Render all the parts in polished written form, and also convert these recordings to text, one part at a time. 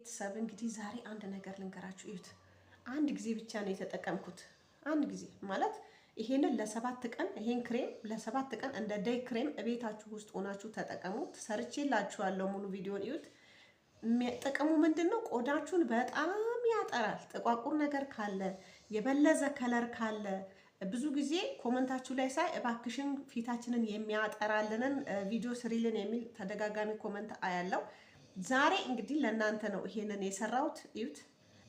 ቤተሰብ እንግዲህ ዛሬ አንድ ነገር ልንገራችሁ። እዩት። አንድ ጊዜ ብቻ ነው የተጠቀምኩት። አንድ ጊዜ ማለት ይሄንን ለሰባት ቀን ይሄን ክሬም ለሰባት ቀን እንደ ዴይ ክሬም እቤታችሁ ውስጥ ሆናችሁ ተጠቀሙት። ሰርቼላችኋለሁ። ሙሉ ቪዲዮን እዩት። ጥቅሙ ምንድነው? ቆዳችሁን በጣም ያጠራል። ጥቋቁር ነገር ካለ የበለዘ ከለር ካለ ብዙ ጊዜ ኮመንታችሁ ላይ ሳይ እባክሽን ፊታችንን የሚያጠራልንን ቪዲዮ ስሪልን የሚል ተደጋጋሚ ኮመንት አያለው። ዛሬ እንግዲህ ለእናንተ ነው ይሄንን የሰራሁት። እዩት።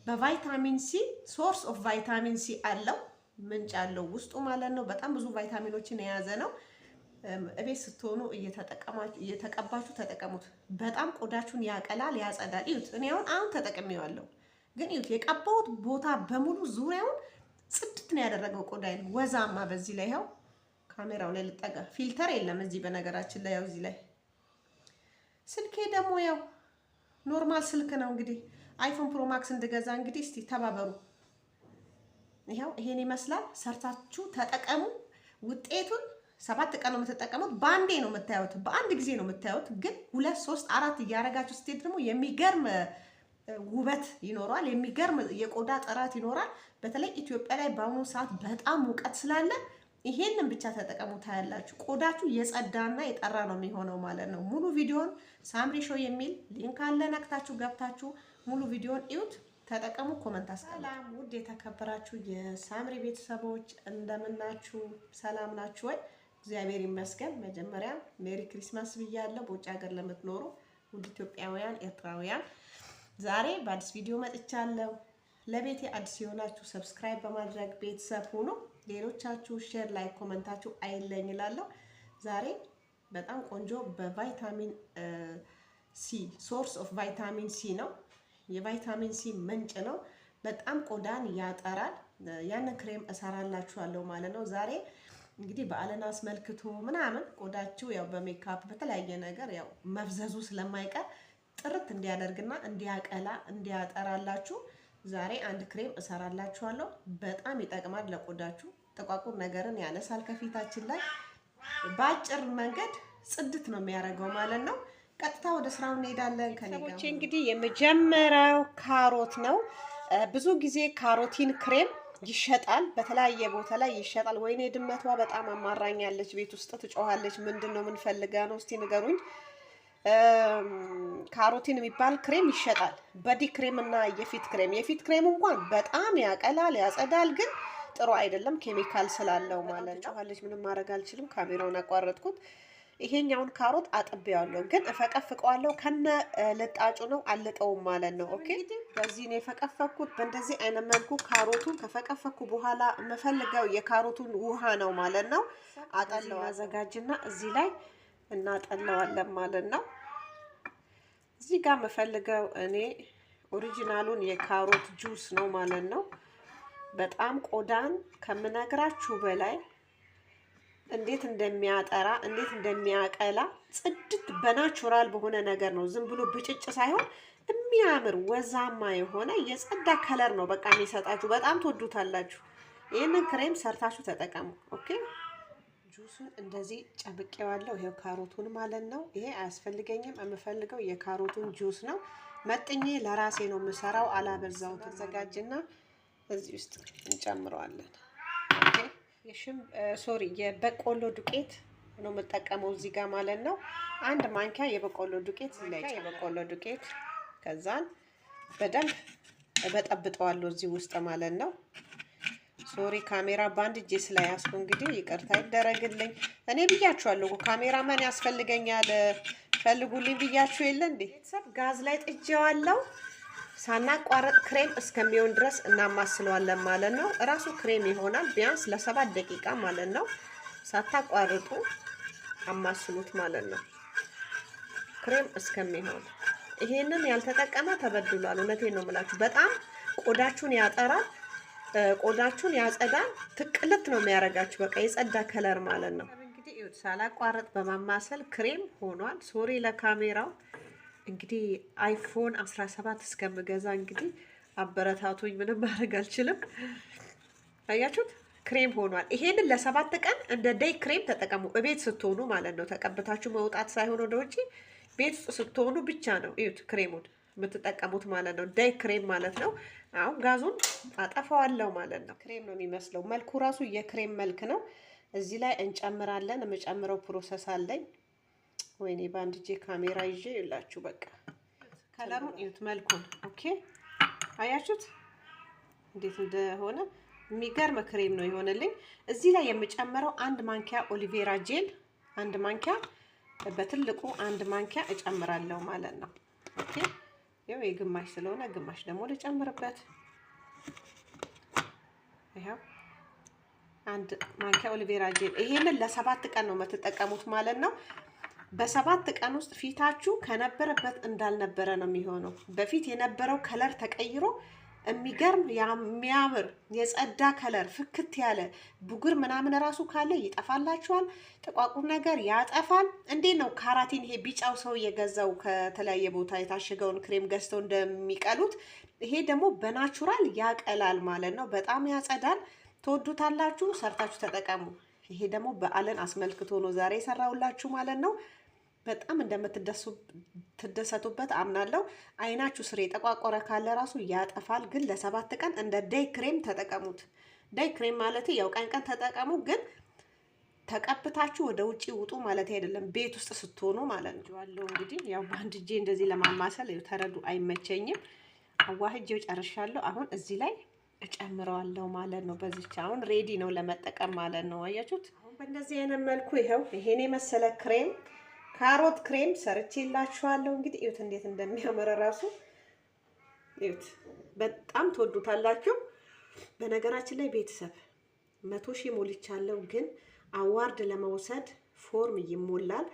በቫይታሚን ሲ ሶርስ ኦፍ ቫይታሚን ሲ አለው፣ ምንጭ አለው ውስጡ ማለት ነው። በጣም ብዙ ቫይታሚኖችን የያዘ ነው። እቤት ስትሆኑ እየተቀባችሁ ተጠቀሙት። በጣም ቆዳችሁን ያቀላል፣ ያጸዳል። እዩት። እኔ አሁን ተጠቅሜዋለሁ፣ ግን እዩት የቀባሁት ቦታ በሙሉ ዙሪያውን ጽድት ነው ያደረገው ቆዳዬን፣ ወዛማ። በዚህ ላይ ያው ካሜራው ላይ ልጠጋ፣ ፊልተር የለም እዚህ በነገራችን ላይ። ያው እዚህ ላይ ስልኬ ደግሞ ያው ኖርማል ስልክ ነው። እንግዲህ አይፎን ፕሮ ማክስ እንድገዛ እንግዲህ እስቲ ተባበሩ። ይሄው ይሄን ይመስላል። ሰርታችሁ ተጠቀሙ። ውጤቱን 7 ቀን ነው የምትጠቀሙት። በአንዴ ነው የምታዩት፣ በአንድ ጊዜ ነው የምታዩት። ግን 2 3 4 እያረጋችሁ ስትሄድ ደግሞ የሚገርም ውበት ይኖራል፣ የሚገርም የቆዳ ጥራት ይኖራል። በተለይ ኢትዮጵያ ላይ በአሁኑ ሰዓት በጣም ሙቀት ስላለ ይሄንን ብቻ ተጠቀሙ፣ ታያላችሁ። ቆዳችሁ የጸዳና የጠራ ነው የሚሆነው ማለት ነው። ሙሉ ቪዲዮን ሳምሪ ሾው የሚል ሊንክ አለ፣ ነክታችሁ ገብታችሁ ሙሉ ቪዲዮን እዩት፣ ተጠቀሙ። ኮመንት አስቀምጡ። ሰላም ውድ የተከበራችሁ የሳምሪ ቤተሰቦች እንደምናችሁ፣ ሰላም ናችሁ ወይ? እግዚአብሔር ይመስገን። መጀመሪያ ሜሪ ክሪስማስ ብያለሁ። በውጭ ሀገር ለምትኖሩ ውድ ኢትዮጵያውያን፣ ኤርትራውያን ዛሬ በአዲስ ቪዲዮ መጥቻለሁ። ለቤቴ አዲስ የሆናችሁ ሰብስክራይብ በማድረግ ቤተሰብ ሁኑ። ሌሎቻችሁ ሼር፣ ላይክ፣ ኮመንታችሁ አይለኝ እላለሁ። ዛሬ በጣም ቆንጆ በቫይታሚን ሲ ሶርስ ኦፍ ቫይታሚን ሲ ነው። የቫይታሚን ሲ ምንጭ ነው። በጣም ቆዳን ያጠራል። ያንን ክሬም እሰራላችኋለሁ ማለት ነው። ዛሬ እንግዲህ በዓልን አስመልክቶ ምናምን ቆዳችሁ ያው በሜካፕ በተለያየ ነገር ያው መፍዘዙ ስለማይቀር ጥርት እንዲያደርግና እንዲያቀላ እንዲያጠራላችሁ ዛሬ አንድ ክሬም እሰራላችኋለሁ። በጣም ይጠቅማል ለቆዳችሁ። ጥቋቁር ነገርን ያነሳል ከፊታችን ላይ በአጭር መንገድ ጽድት ነው የሚያደርገው ማለት ነው። ቀጥታ ወደ ስራው እንሄዳለን። ከኔጋር እንግዲህ የመጀመሪያው ካሮት ነው። ብዙ ጊዜ ካሮቲን ክሬም ይሸጣል፣ በተለያየ ቦታ ላይ ይሸጣል። ወይኔ ድመቷ በጣም አማራኛለች፣ ቤት ውስጥ ትጮሃለች። ምንድነው ምን ፈልጋ ነው? እስቲ ንገሩኝ። ካሮቲን የሚባል ክሬም ይሸጣል። በዲ ክሬም እና የፊት ክሬም። የፊት ክሬም እንኳን በጣም ያቀላል፣ ያጸዳል፣ ግን ጥሩ አይደለም ኬሚካል ስላለው ማለት ነው። ጮሃለች፣ ምንም ማድረግ አልችልም። ካሜራውን አቋረጥኩት። ይሄኛውን ካሮት አጥቤዋለሁ፣ ግን እፈቀፍቀዋለሁ። ከነ ልጣጩ ነው፣ አልጠውም ማለት ነው። ኦኬ፣ በዚህ ነው የፈቀፈኩት። በእንደዚህ አይነት መልኩ ካሮቱን ከፈቀፈኩ በኋላ የምፈልገው የካሮቱን ውሃ ነው ማለት ነው። አጠለው አዘጋጅና እዚህ ላይ እናጠለዋለን ማለት ነው። እዚህ ጋር የምፈልገው እኔ ኦሪጂናሉን የካሮት ጁስ ነው ማለት ነው። በጣም ቆዳን ከምነግራችሁ በላይ እንዴት እንደሚያጠራ እንዴት እንደሚያቀላ ጽድት በናቹራል በሆነ ነገር ነው። ዝም ብሎ ብጭጭ ሳይሆን የሚያምር ወዛማ የሆነ የጸዳ ከለር ነው በቃ የሚሰጣችሁ። በጣም ትወዱታላችሁ። ይህንን ክሬም ሰርታችሁ ተጠቀሙ። ኦኬ፣ ጁሱን እንደዚህ ጨብቄዋለሁ። ይሄው ካሮቱን ማለት ነው። ይሄ አያስፈልገኝም። የምፈልገው የካሮቱን ጁስ ነው። መጥኜ ለራሴ ነው የምሰራው፣ አላበዛው። ተዘጋጅና እዚህ ውስጥ እንጨምረዋለን። ኦኬ፣ የበቆሎ ዱቄት ነው የምጠቀመው እዚህ ጋር ማለት ነው። አንድ ማንኪያ የበቆሎ ዱቄት ላይ ከዛን በደንብ እበጠብጠዋለሁ እዚህ ውስጥ ማለት ነው። ሶሪ ካሜራ ባንድ እጄ ስለያዝኩ እንግዲህ ይቅርታ ይደረግልኝ። እኔ ብያችኋለሁ ካሜራ ማን ያስፈልገኛል ፈልጉልኝ ብያችሁ የለ እንዴ? ቤተሰብ ጋዝ ላይ ጥጄዋለሁ። ሳናቋረጥ ክሬም እስከሚሆን ድረስ እናማስለዋለን ማለት ነው። እራሱ ክሬም ይሆናል ቢያንስ ለ7 ደቂቃ ማለት ነው። ሳታቋርጡ አማስሉት ማለት ነው ክሬም እስከሚሆን። ይሄንን ያልተጠቀመ ተበድሏል። እውነቴን ነው የምላችሁ። በጣም ቆዳችሁን ያጠራል፣ ቆዳችሁን ያጸዳል። ትቅልት ነው የሚያደርጋችሁ። በቃ የጸዳ ከለር ማለት ነው። እንግዲህ እዩት፣ ሳላቋረጥ በማማሰል ክሬም ሆኗል። ሶሪ ለካሜራው። እንግዲህ አይፎን 17 እስከምገዛ እንግዲህ አበረታቱኝ። ምንም ማድረግ አልችልም። አያችሁት? ክሬም ሆኗል። ይሄንን ለ7 ቀን እንደ ዴይ ክሬም ተጠቀሙ። እቤት ስትሆኑ ማለት ነው። ተቀብታችሁ መውጣት ሳይሆን ወደ ውጪ ቤት ውስጥ ስትሆኑ ብቻ ነው። እዩት ክሬሙን የምትጠቀሙት ማለት ነው። ዳይ ክሬም ማለት ነው። አሁን ጋዙን አጠፋዋለሁ ማለት ነው። ክሬም ነው የሚመስለው መልኩ ራሱ የክሬም መልክ ነው። እዚህ ላይ እንጨምራለን። የምጨምረው ፕሮሰስ አለኝ። ወይኔ በአንድ እጄ ካሜራ ይዤ ይላችሁ። በቃ ከለሩን እዩት፣ መልኩን። ኦኬ አያችሁት እንዴት እንደሆነ? የሚገርም ክሬም ነው የሆነልኝ። እዚህ ላይ የምጨምረው 1 ማንኪያ ኦሊቬራ ጄል፣ 1 ማንኪያ በትልቁ 1 ማንኪያ እጨምራለሁ ማለት ነው። ኦኬ ያው የግማሽ ስለሆነ ግማሽ ደግሞ ልጨምርበት። ይሄው 1 ማንኪያ ኦሊቬራ ጄል። ይሄንን ለ7 ቀን ነው የምትጠቀሙት ማለት ነው። በ7 ቀን ውስጥ ፊታችሁ ከነበረበት እንዳልነበረ ነው የሚሆነው። በፊት የነበረው ከለር ተቀይሮ የሚገርም የሚያምር የጸዳ ከለር ፍክት ያለ ቡግር ምናምን ራሱ ካለ ይጠፋላችኋል። ጥቋቁር ነገር ያጠፋል። እንዴት ነው ካራቲን ይሄ ቢጫው ሰው የገዛው ከተለያየ ቦታ የታሸገውን ክሬም ገዝተው እንደሚቀሉት ይሄ ደግሞ በናቹራል ያቀላል ማለት ነው። በጣም ያጸዳል። ትወዱታላችሁ። ሰርታችሁ ተጠቀሙ። ይሄ ደግሞ በዓልን አስመልክቶ ነው ዛሬ የሰራሁላችሁ ማለት ነው። በጣም እንደምትደሰቱበት አምናለሁ። አይናችሁ ስር የጠቋቆረ ካለ ራሱ ያጠፋል። ግን ለ7 ቀን እንደ ዳይ ክሬም ተጠቀሙት። ዳይ ክሬም ማለት ያው ቀን ቀን ተጠቀሙ፣ ግን ተቀብታችሁ ወደ ውጪ ውጡ ማለት አይደለም፣ ቤት ውስጥ ስትሆኑ ማለት ነው። እንግዲህ ያው በአንድ እጄ እንደዚህ ለማማሰል ተረዱ፣ አይመቸኝም። አዋህጄው ጨርሻለሁ። አሁን እዚህ ላይ እጨምረዋለሁ ማለት ነው። በዚች አሁን ሬዲ ነው ለመጠቀም ማለት ነው። አያችሁት? አሁን በእንደዚህ አይነት መልኩ ይሄው ይሄን የመሰለ ክሬም ካሮት ክሬም ሰርቼላችኋለሁ። እንግዲህ እዩት እንዴት እንደሚያምር ራሱ እዩት። በጣም ትወዱታላችሁ። በነገራችን ላይ ቤተሰብ 100 ሺህ ሞልቻለሁ፣ ግን አዋርድ ለመውሰድ ፎርም ይሞላል።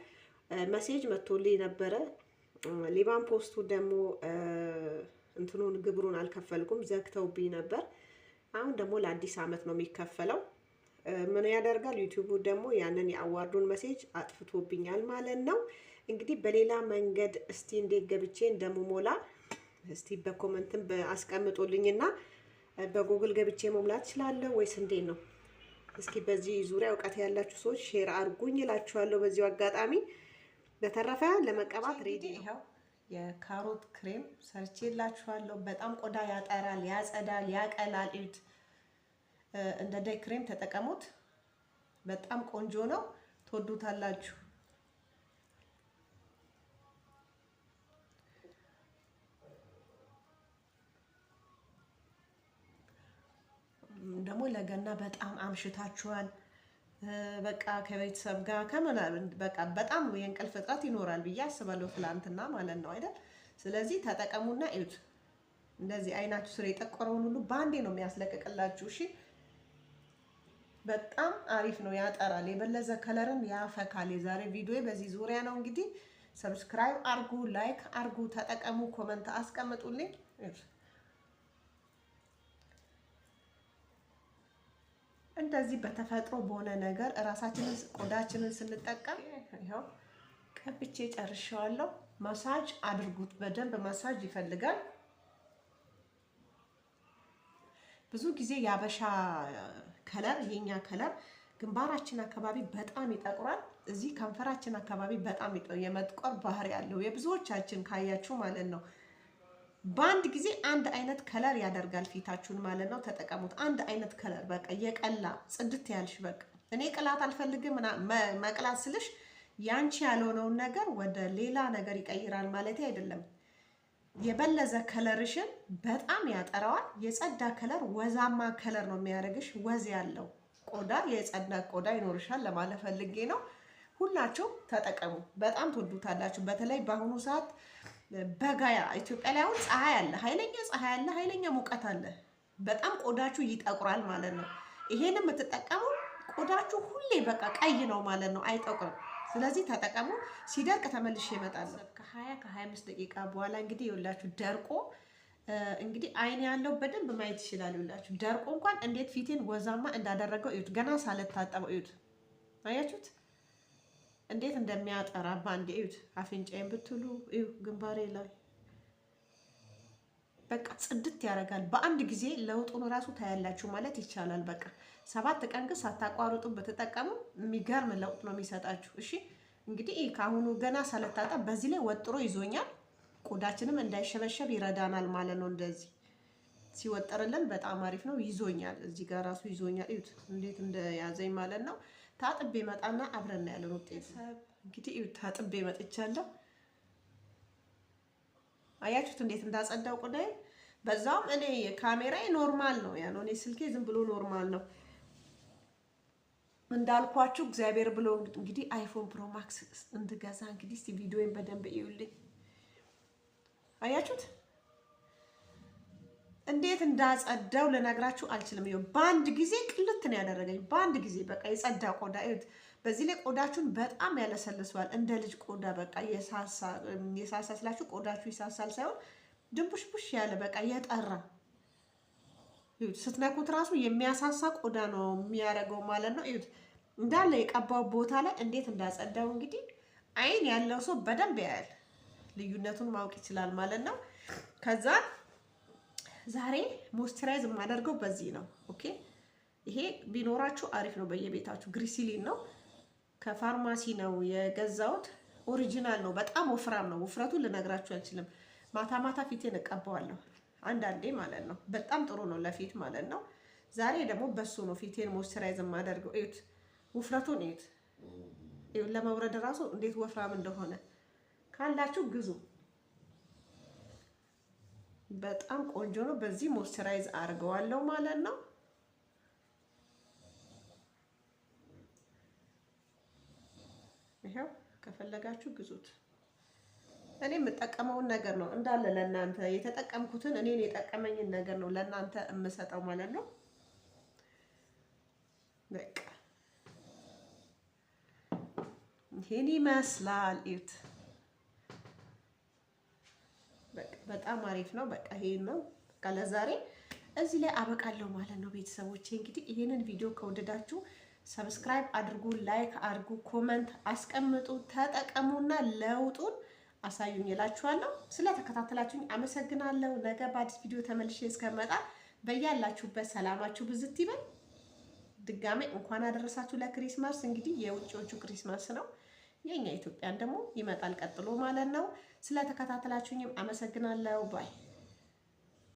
መሴጅ መጥቶልኝ ነበረ። ሊባን ፖስቱ ደግሞ እንትኑን ግብሩን አልከፈልኩም፣ ዘግተውብኝ ነበር። አሁን ደግሞ ለአዲስ አመት ነው የሚከፈለው። ምን ያደርጋል ዩቲዩቡ ደግሞ ያንን የአዋርዱን መሴጅ አጥፍቶብኛል ማለት ነው። እንግዲህ በሌላ መንገድ እስቲ እንዴት ገብቼ እንደምሞላ እስቲ በኮመንትም አስቀምጡልኝና በጉግል ገብቼ መሙላት እችላለሁ ወይስ እንዴት ነው? እስኪ በዚህ ዙሪያ እውቀት ያላችሁ ሰዎች ሼር አድርጉኝ እላችኋለሁ በዚሁ አጋጣሚ። በተረፈ ለመቀባት ሬዲ ነው። የካሮት ክሬም ሰርቼላችኋለሁ። በጣም ቆዳ ያጠራል፣ ያጸዳል፣ ያቀላል። እዩት። እንደ ዳይ ክሬም ተጠቀሙት። በጣም ቆንጆ ነው። ትወዱታላችሁ። ደግሞ ለገና በጣም አምሽታችኋል። በቃ ከቤተሰብ ጋር ከምናምን በቃ በጣም የእንቅልፍ እጥረት ይኖራል ብዬ አስባለሁ፣ ትላንትና ማለት ነው አይደል? ስለዚህ ተጠቀሙና እዩት። እንደዚህ አይናችሁ ስር የጠቆረውን ሁሉ ባንዴ ነው የሚያስለቅቅላችሁ። እሺ በጣም አሪፍ ነው። ያጠራል፣ የበለዘ ከለርን ያፈካል። የዛሬ ቪዲዮ በዚህ ዙሪያ ነው። እንግዲህ ሰብስክራይብ አርጉ፣ ላይክ አርጉ፣ ተጠቀሙ፣ ኮመንት አስቀምጡልኝ። እንደዚህ በተፈጥሮ በሆነ ነገር እራሳችንን ቆዳችንን ስንጠቀም ይሄው ቀብቼ ጨርሻለሁ። ማሳጅ አድርጉት፣ በደንብ ማሳጅ ይፈልጋል። ብዙ ጊዜ ያበሻ ከለር የኛ ከለር ግንባራችን አካባቢ በጣም ይጠቁራል። እዚህ ከንፈራችን አካባቢ በጣም የመጥቆር ባህሪ ያለው የብዙዎቻችን ካያችሁ ማለት ነው። በአንድ ጊዜ አንድ አይነት ከለር ያደርጋል ፊታችሁን ማለት ነው። ተጠቀሙት። አንድ አይነት ከለር በቃ የቀላ ጽድት ያልሽ በቃ እኔ ቅላት አልፈልግም። መቅላት ስልሽ ያንቺ ያልሆነውን ነገር ወደ ሌላ ነገር ይቀይራል ማለት አይደለም። የበለዘ ከለርሽን በጣም ያጠራዋል። የጸዳ ከለር ወዛማ ከለር ነው የሚያደርግሽ። ወዝ ያለው ቆዳ የጸዳ ቆዳ ይኖርሻል ለማለት ፈልጌ ነው። ሁላችሁም ተጠቀሙ፣ በጣም ትወዱታላችሁ። በተለይ በአሁኑ ሰዓት በጋያ ኢትዮጵያ ላይ አሁን ፀሐይ አለ፣ ኃይለኛ ፀሐይ አለ፣ ኃይለኛ ሙቀት አለ። በጣም ቆዳችሁ ይጠቁራል ማለት ነው። ይሄን የምትጠቀሙ ቆዳችሁ ሁሌ በቃ ቀይ ነው ማለት ነው፣ አይጠቁርም። ስለዚህ ተጠቀሙ። ሲደርቅ ተመልሼ እመጣለሁ። ከ20-25 ደቂቃ በኋላ እንግዲህ ይኸውላችሁ ደርቆ እንግዲህ አይን ያለው በደንብ ማየት ይችላል። ይኸውላችሁ ደርቆ እንኳን እንዴት ፊቴን ወዛማ እንዳደረገው እዩት። ገና ሳልታጠበው እዩት። አያችሁት እንዴት እንደሚያጠራ ባንዴ እዩት። አፍንጫዬን ብትሉ እዩ፣ ግንባሬ ላይ በቃ ጽድት ያደርጋል። በአንድ ጊዜ ለውጡን ራሱ ታያላችሁ ማለት ይቻላል። በቃ 7 ቀን ግን ሳታቋርጡ ብትጠቀሙ የሚገርም ለውጥ ነው የሚሰጣችሁ። እሺ እንግዲህ ከአሁኑ ገና ሳልታጠብ በዚህ ላይ ወጥሮ ይዞኛል። ቆዳችንም እንዳይሸበሸብ ይረዳናል ማለት ነው። እንደዚህ ሲወጠርልን በጣም አሪፍ ነው። ይዞኛል፣ እዚህ ጋር ራሱ ይዞኛል። እዩት እንዴት እንደያዘኝ ማለት ነው። ታጥቤ መጣና አብረን ያለን ውጤት እንግዲህ እዩት። ታጥቤ መጥቻለሁ። አያችሁት እንዴት እንዳጸዳው ቆዳዬ። በዛውም እኔ ካሜራዬ ኖርማል ነው ያለው፣ እኔ ስልኬ ዝም ብሎ ኖርማል ነው። እንዳልኳችሁ እግዚአብሔር ብሎ እንግዲህ አይፎን ፕሮ ማክስ እንድገዛ እንግዲህ እስቲ ቪዲዮን በደንብ እዩልኝ። አያችሁት እንዴት እንዳጸዳው ልነግራችሁ አልችልም። ይኸው በአንድ ጊዜ ቅልት ነው ያደረገኝ፣ በአንድ ጊዜ በቃ የጸዳ ቆዳ። እዩት። በዚህ ላይ ቆዳችሁን በጣም ያለሰልሰዋል፣ እንደ ልጅ ቆዳ በቃ የሳሳ ስላችሁ ቆዳችሁ ይሳሳል ሳይሆን ድንቡሽቡሽ ያለ በቃ የጠራ እዩት። ስትነኩት ራሱ የሚያሳሳ ቆዳ ነው የሚያደርገው ማለት ነው። እዩት እንዳለ የቀባው ቦታ ላይ እንዴት እንዳጸዳው እንግዲህ አይን ያለው ሰው በደንብ ያያል፣ ልዩነቱን ማወቅ ይችላል ማለት ነው። ከዛ ዛሬ ሞይስቸራይዝ የማደርገው በዚህ ነው። ኦኬ ይሄ ቢኖራችሁ አሪፍ ነው። በየቤታችሁ ግሪሲሊን ነው፣ ከፋርማሲ ነው የገዛሁት። ኦሪጂናል ነው። በጣም ወፍራም ነው። ውፍረቱን ልነግራችሁ አልችልም። ማታ ማታ ፊቴን እቀባዋለሁ አንዳንዴ ማለት ነው። በጣም ጥሩ ነው ለፊት ማለት ነው። ዛሬ ደግሞ በሱ ነው ፊቴን ሞይስቸራይዝ የማደርገው። እዩት ውፍረቱን እዩት። እዩት ለመውረድ ራሱ እንዴት ወፍራም እንደሆነ ካላችሁ ግዙ። በጣም ቆንጆ ነው። በዚህ ሞይስቸራይዝ አድርገዋለሁ ማለት ነው። ይሄው ከፈለጋችሁ ግዙት። እኔ የምጠቀመውን ነገር ነው እንዳለ ለእናንተ የተጠቀምኩትን እኔን የጠቀመኝን ነገር ነው ለእናንተ የምሰጠው ማለት ነው። በቃ ይሄን ይመስላል። እዩት በጣም አሪፍ ነው። በቃ ይሄን ነው በቃ ለዛሬ እዚህ ላይ አበቃለሁ ማለት ነው። ቤተሰቦቼ እንግዲህ ይሄንን ቪዲዮ ከወደዳችሁ ሰብስክራይብ አድርጉ፣ ላይክ አድርጉ፣ ኮመንት አስቀምጡ፣ ተጠቀሙና ለውጡን አሳዩኝ እላችኋለሁ። ስለተከታተላችሁኝ አመሰግናለሁ። ነገ በአዲስ ቪዲዮ ተመልሼ እስከመጣ በያላችሁበት ሰላማችሁ ብዝት ይበል። ድጋሜ እንኳን አደረሳችሁ ለክሪስማስ። እንግዲህ የውጭዎቹ ክሪስማስ ነው፣ የኛ ኢትዮጵያን ደግሞ ይመጣል ቀጥሎ ማለት ነው። ስለተከታተላችሁኝም አመሰግናለሁ። ባይ